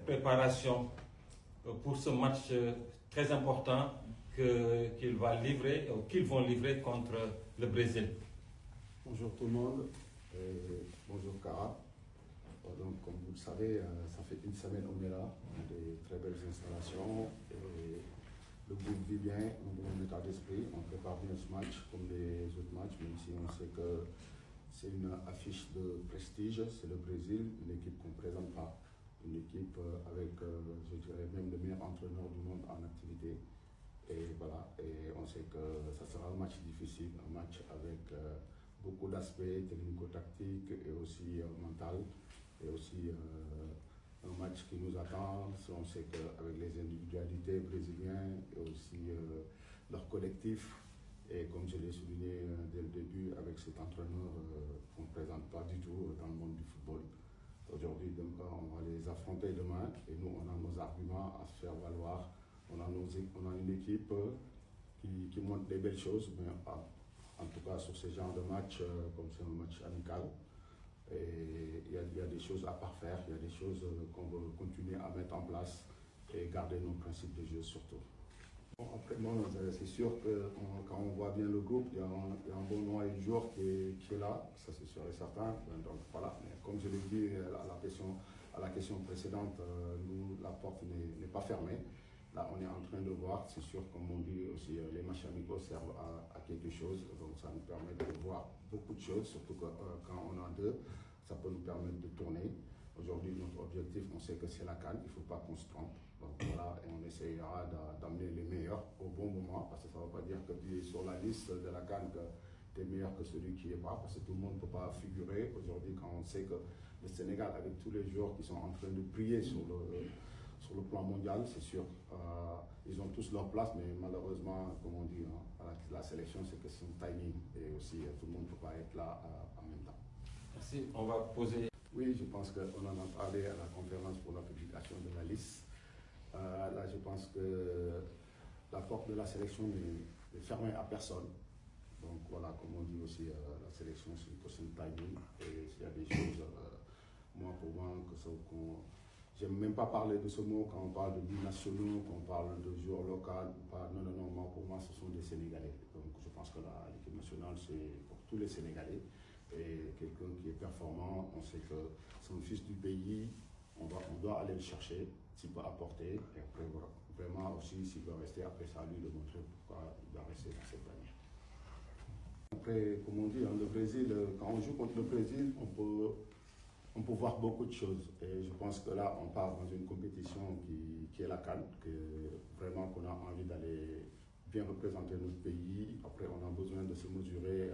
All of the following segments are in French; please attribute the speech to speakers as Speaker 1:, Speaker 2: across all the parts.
Speaker 1: préparation pour ce match très important qu'ils vont livrer contre le Brésil?
Speaker 2: Bonjour tout le monde, bonjour Cara. Donc, comme vous le savez, ça fait une semaine qu'on est là, des très belles installations. Et le groupe vit bien, on est dans état d'esprit, on prépare bien ce match comme les autres matchs, même si on sait que c'est une affiche de prestige, c'est le Brésil, une équipe qu'on ne présente pas, une équipe avec, je dirais, même le meilleur entraîneur du monde en activité. Et voilà, et on sait que ça sera un match difficile, un match avec beaucoup d'aspects technico-tactiques et aussi mental, et aussi un match qui nous attend. On sait qu'avec les individualités brésiliennes et aussi leur collectif, et comme je l'ai souligné dès le début, avec cet entraîneur qu'on ne présente pas du tout dans le monde du football. Aujourd'hui, on va les affronter demain et nous, on a nos arguments à se faire valoir. On a une équipe qui montre des belles choses, mais en tout cas sur ce genre de match, comme c'est un match amical, et il y a des choses à parfaire, il y a des choses qu'on veut continuer à mettre en place et garder nos principes de jeu surtout. Bon, après, c'est sûr que quand on voit bien le groupe, il y a un bon noyau de joueurs qui est là, ça c'est sûr et certain. Donc voilà, mais comme je l'ai dit à la question précédente, nous, la porte n'est pas fermée. Là, on est en train de voir, c'est sûr, comme on dit aussi, les matchs amicaux servent à quelque chose, donc ça nous permet de voir beaucoup de choses, surtout que quand on a deux, ça peut nous permettre de tourner. Aujourd'hui, notre objectif, on sait que c'est la CAN, il ne faut pas qu'on se trompe. Donc voilà, et on essayera d'amener les meilleurs au bon moment, parce que ça ne veut pas dire que tu es sur la liste de la CAN que tu es meilleur que celui qui n'est pas, parce que tout le monde ne peut pas figurer. Aujourd'hui, quand on sait que le Sénégal, avec tous les joueurs qui sont en train de briller sur le plan mondial, c'est sûr, ils ont tous leur place, mais malheureusement, comme on dit, la sélection, c'est que c'est un timing, et aussi tout le monde ne peut pas être là en même temps.
Speaker 1: Merci, on va poser...
Speaker 2: Oui, je pense qu'on en a parlé à la conférence pour la publication de la liste. Là, je pense que la porte de la sélection n'est fermée à personne. Donc voilà, comme on dit aussi, la sélection, c'est une question de timing, et s'il y a des choses, pour moi, j'aime même pas parler de ce mot quand on parle de binationaux, quand on parle de joueurs locaux ou pas. Non, pour moi, ce sont des Sénégalais. Donc, je pense que l'équipe nationale, c'est pour tous les Sénégalais. Et quelqu'un qui est performant, on sait que c'est un fils du pays, on doit aller le chercher, s'il peut apporter. Et après, vraiment aussi, s'il doit rester, après ça, lui de montrer pourquoi il doit rester dans cette année. Après, comme on dit, le Brésil, quand on joue contre le Brésil, on peut voir beaucoup de choses. Et je pense que là, on part dans une compétition qui est la CAN, vraiment qu'on a envie d'aller bien représenter notre pays. Après, on a besoin de se mesurer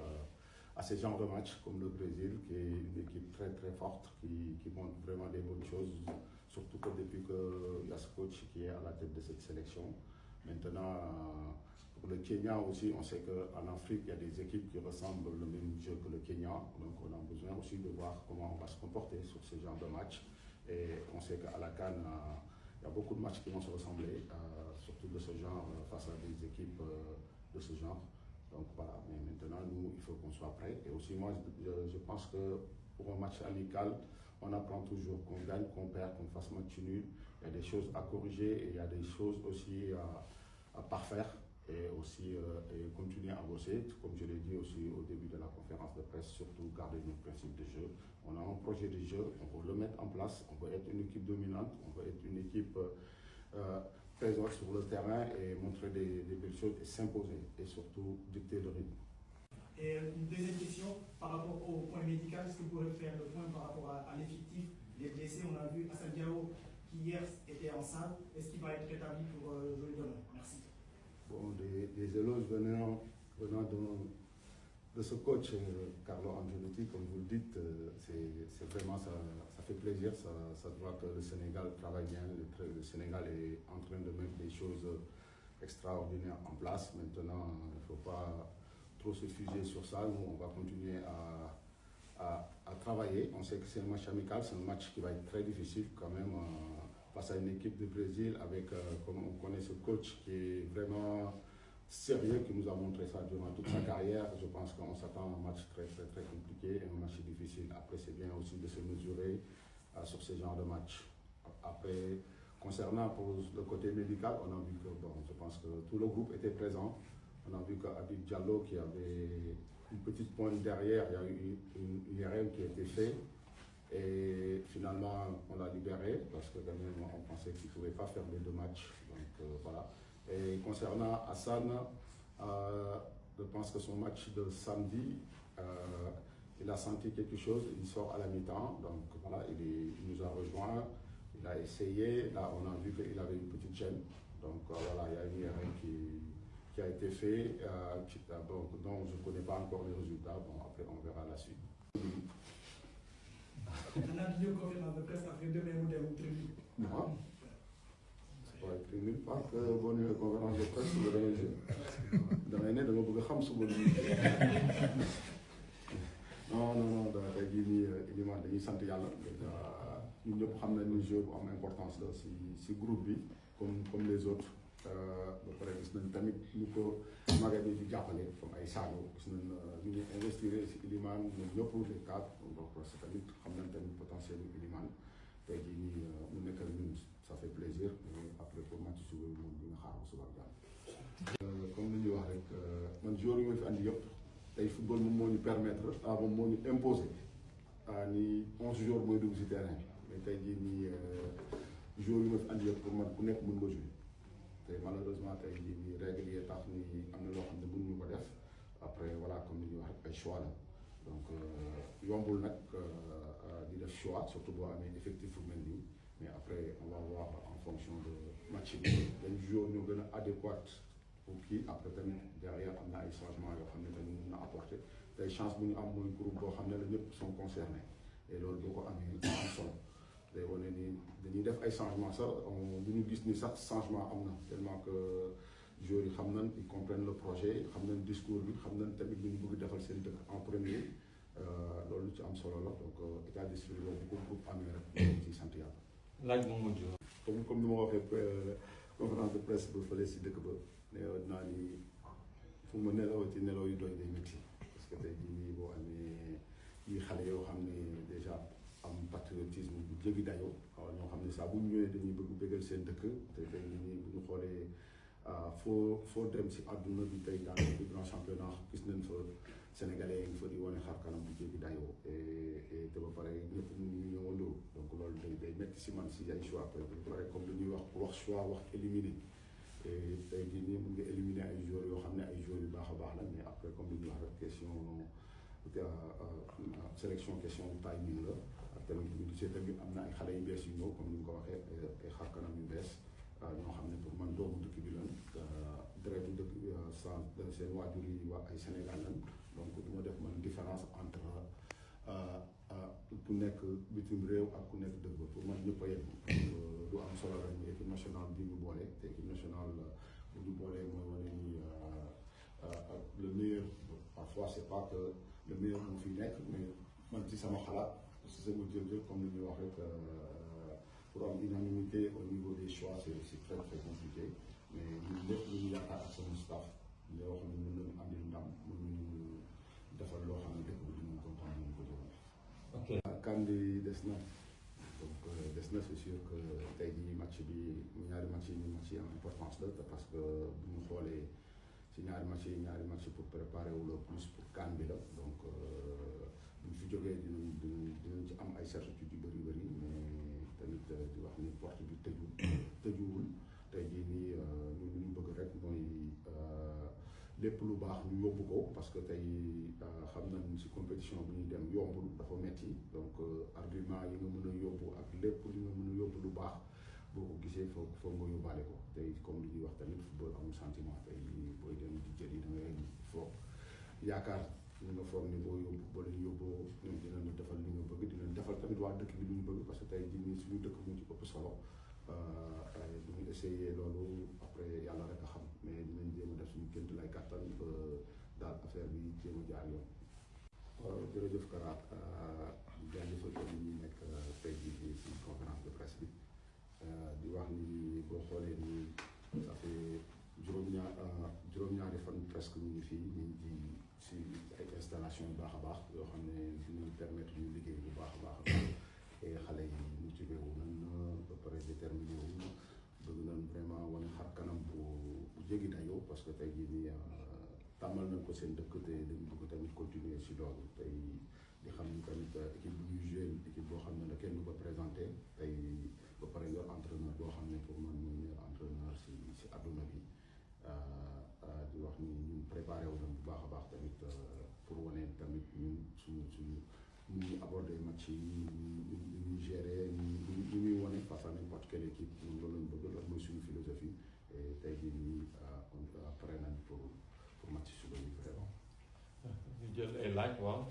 Speaker 2: à ces genres de matchs comme le Brésil, qui est une équipe très très forte, qui montre vraiment des bonnes choses, surtout que depuis qu'il y a ce coach qui est à la tête de cette sélection. Maintenant, pour le Kenya aussi, on sait qu'en Afrique, il y a des équipes qui ressemblent le même jeu que le Kenya. Donc on a besoin aussi de voir comment on va se comporter sur ce genre de match. Et on sait qu'à la CAN, il y a beaucoup de matchs qui vont se ressembler, surtout de ce genre, face à des équipes de ce genre. Donc voilà, mais maintenant, nous, il faut qu'on soit prêts. Et aussi, moi, je pense que pour un match amical, on apprend toujours qu'on gagne, qu'on perd, qu'on fasse match nul. Il y a des choses à corriger et il y a des choses aussi à parfaire et aussi continuer à bosser. Comme je l'ai dit aussi au début de la conférence de presse, surtout garder nos principes de jeu. On a un projet de jeu, on veut le mettre en place, on veut être une équipe dominante, on veut être une équipe présente sur le terrain et montrer des belles choses et s'imposer et surtout dicter le rythme.
Speaker 3: Et une deuxième question par rapport au point médical, est-ce que vous pourrez faire le point par rapport à l'effectif des blessés? On a vu Assane Diao qui hier était en salle. Est-ce qu'il va être rétabli pour jouer demain? Merci.
Speaker 2: Bon, des éloges venant de ce coach, Carlo Ancelotti, comme vous le dites, c'est vraiment ça fait plaisir. Ça voit que le Sénégal travaille bien. Le Sénégal est en train de mettre des choses extraordinaires en place. Maintenant, il ne faut pas trop se figer sur ça. Nous, on va continuer à travailler. On sait que c'est un match amical, c'est un match qui va être très difficile quand même face à une équipe de Brésil avec, comme on connaît ce coach qui est vraiment sérieux, qui nous a montré ça durant toute sa carrière. Je pense qu'on s'attend à un match très compliqué et un match difficile. Après, c'est bien aussi de se mesurer sur ce genre de match. Après, concernant pour le côté médical, on a vu que, bon, je pense que tout le groupe était présent. On a vu qu'Habib Diallo, qui avait une petite pointe derrière, il y a eu une IRM qui a été faite. Et finalement, on l'a libéré parce que quand même, on pensait qu'il ne pouvait pas faire les 2 matchs. Donc voilà. Et concernant Hassan, je pense que son match de samedi, il a senti quelque chose, il sort à la mi-temps. Donc voilà, il nous a rejoint, il a essayé. Là, on a vu qu'il avait une petite gêne. Donc voilà, il y a une IRM qui a été fait, dont je ne connais pas encore les résultats. Bon, après, on verra la suite.
Speaker 3: On a dit conférence de presse après 2 minutes ou tribune.
Speaker 2: Non. C'est pas tribune, parce que bonne conférence de presse, dans l'année de nos programmes, non, tey jii nii Iliman dañuy sant yàlla ñun ñëpp xam nañ ni jeu bu am importance la si groupe bi comme les autres ba pare gis nañ tamit ñu ko magasin yi di jàppale comme ay Sadio gis nañ ñu ngi investir si Iliman ñoom ñëpp les cadres donc parce que tamit xam nañ tamit potentiel yu Iliman tey jii nii mu nekk ak ñun ça fait plaisir mais après pour match suba bi moom dina xaar ba suba ak jàmm. Comme li ñuy wax rek man joueur yi ma fi andi yëpp. tey football moom moo ñu permettre moom moo ñu imposer ni 11 jours mooy dugg si terrain mais tey jii nii joueurs yi ma fi andi yëpp pour man ku nekk mën nga jouer te malheureusement tey jii nii règle yi tax ni am na loo xam ne mënuñu ko def après voilà comme ni ñuy wax ay choix la donc yombul nag di def choix surtout boo amee effectif fu mel nii mais après on va voir en fonction de match bi dañ joueur ñoo gën a adéquat pour kii après tamit derrière am na ay changements yoo xam ne tamit mën na apporter tey chance bu ñu am mooy groupe boo xam ne la ñëpp sont concernés et loolu boo ko amee am solo day wane ni dañuy def ay changements sax bu ñu gis ni sax changement am na tellement que joueurs yi xam nañ ils comprennent le projet xam nañ discours bi xam nañ tamit lu ñu bëgg defal seen dëkk en premier loolu ci am solo la donc état d'esprit boobu bu ko groupe amee rek ñu ciy sant yàlla.
Speaker 1: laaj bu mujj.
Speaker 2: comme ni ma ko waxee conférence de presse ba fële si dëkk ba. nee naa ni fu ma nelawati nelaw yu doy day métti parce que tey jii nii boo amee yi xale yoo xam ne déjà am patriotisme bu jéggi dayoo ñoo xam ne saa bu ñu ñëwee dañuy bëgg bëggal seen dëkk te tey jii nii bu ñu xoolee foo dem si àdduna bi tey dans les grands championnats gis nañ fa sénégalais yi nga fa di wane xar kanam bu jéggi dayoo et te ba pare ñëpp ñu ñëwandoo donc loolu day métti si man si ay choix ba pare comme lu ñuy wax choix wax éliminé. tey jii nii mun nga éliminer ay joueurs yoo xam ne ay joueurs yu baax a baax la mais après comme li ñu wax rek question sélection question timing la ak tamit bu ñu gisee tamit am na ay xale yu bees yu ñëw comme ni nga ko waxee ay xar kanam yu bees ñoo xam ne pour man doomu dëkk bi lan deretu dëkk seen waajur yi waa ay Sénégal lan donc du ma def man différence entre ku nekk bitim réew ak ku nekk dëkk ba pour man ñëpp a yem lu am solo rek ni équipe nationale bi ñu boole te équipe nationale bu ñu boolee mooy wane ni le meilleur parfois c'est pas que le meilleur moo fi nekk mais man ci sama xalaat si sama jël comme li ñuy wax rek pour am unanimité au niveau des choix c'est très très compliqué mais ñun lépp lu ñu yaakaar ak sama staff yoo xam ne mën nañu andi ndam mën nañu defal loo xam ne dëkk bi dinañ kontaan nañu ko joxe. ok kan bi des na donc des na c'est sûr que tey jii match bi ñaari match yi am importance la parce que bu ñu xoolee ci ñaari match pour préparer wu le plus pour kan bi la donc bu ñu fi jógee dinañ ci am ay certitudes yu bëri mais tamit di wax ni porte bi tëjuwul tey jii nii ñun li ñu bëgg rek mooy lépp lu baax ñu yóbbu ko parce que tey xam nañ ci compétition bi ñuy dem yombul dafa metti donc argument yi nga mën a yóbbu ak lépp li nga mën a yóbbu lu baax boo ko gisee foog nga yóbbaale ko tey comme li ñuy wax tamit football amul sentiment tey booy dem di jëli da ngay foog yaakaar li nga foog ni boo leen yóbboo ñoom dinañ la defal li nga bëgg dinañ defal tamit waa dëkk bi lu ñu bëgg parce que tey jii nii suñu dëkk mu ci ëpp solo bu ñu essayé loolu après yàlla rek a xam mais dinañ jéem a def suñu gént lay kàttan ba daal affaire bi jéem a jaar yoon. waaw jërëjëf Kara jaajëfal ko ñu nekk tey jii ci conférence de presse bi di wax ni boo xoolee ni ça fait juróom-ñaari fan presque ñu ngi fii ñu ngi ci ay installation yu baax a baax yoo xam ne dinañ permettre ñu liggéey bu baax a baax et xale yi motivé wu nañ ba pare déterminé wu bëgg nañ vraiment wane xar kanam bu jéggi dayoo parce que tey jii nii tàmmal nañ ko seen dëkk te dañu bëgg tamit continuer si loolu tey di xam ni tamit équipe bu ñuy joué équipe boo xam ne la kenn du ko présenté tey ba pare yor entraîneur boo xam ne pour man mooy meilleur entraîneur si àdduna bi di wax ni ñun préparé wu nañ bu baax a baax tamit pour wane tamit ñun suñu ñuy aborder match yi ñuy gérer ñu ñuy wane face à n'importe quelle équipe ñun loolu lañ bëgg loolu mooy suñu philosophie et tey jii nii on pare nañ pour match suba yi vraiment.
Speaker 1: ñu jël ay laaj waaw.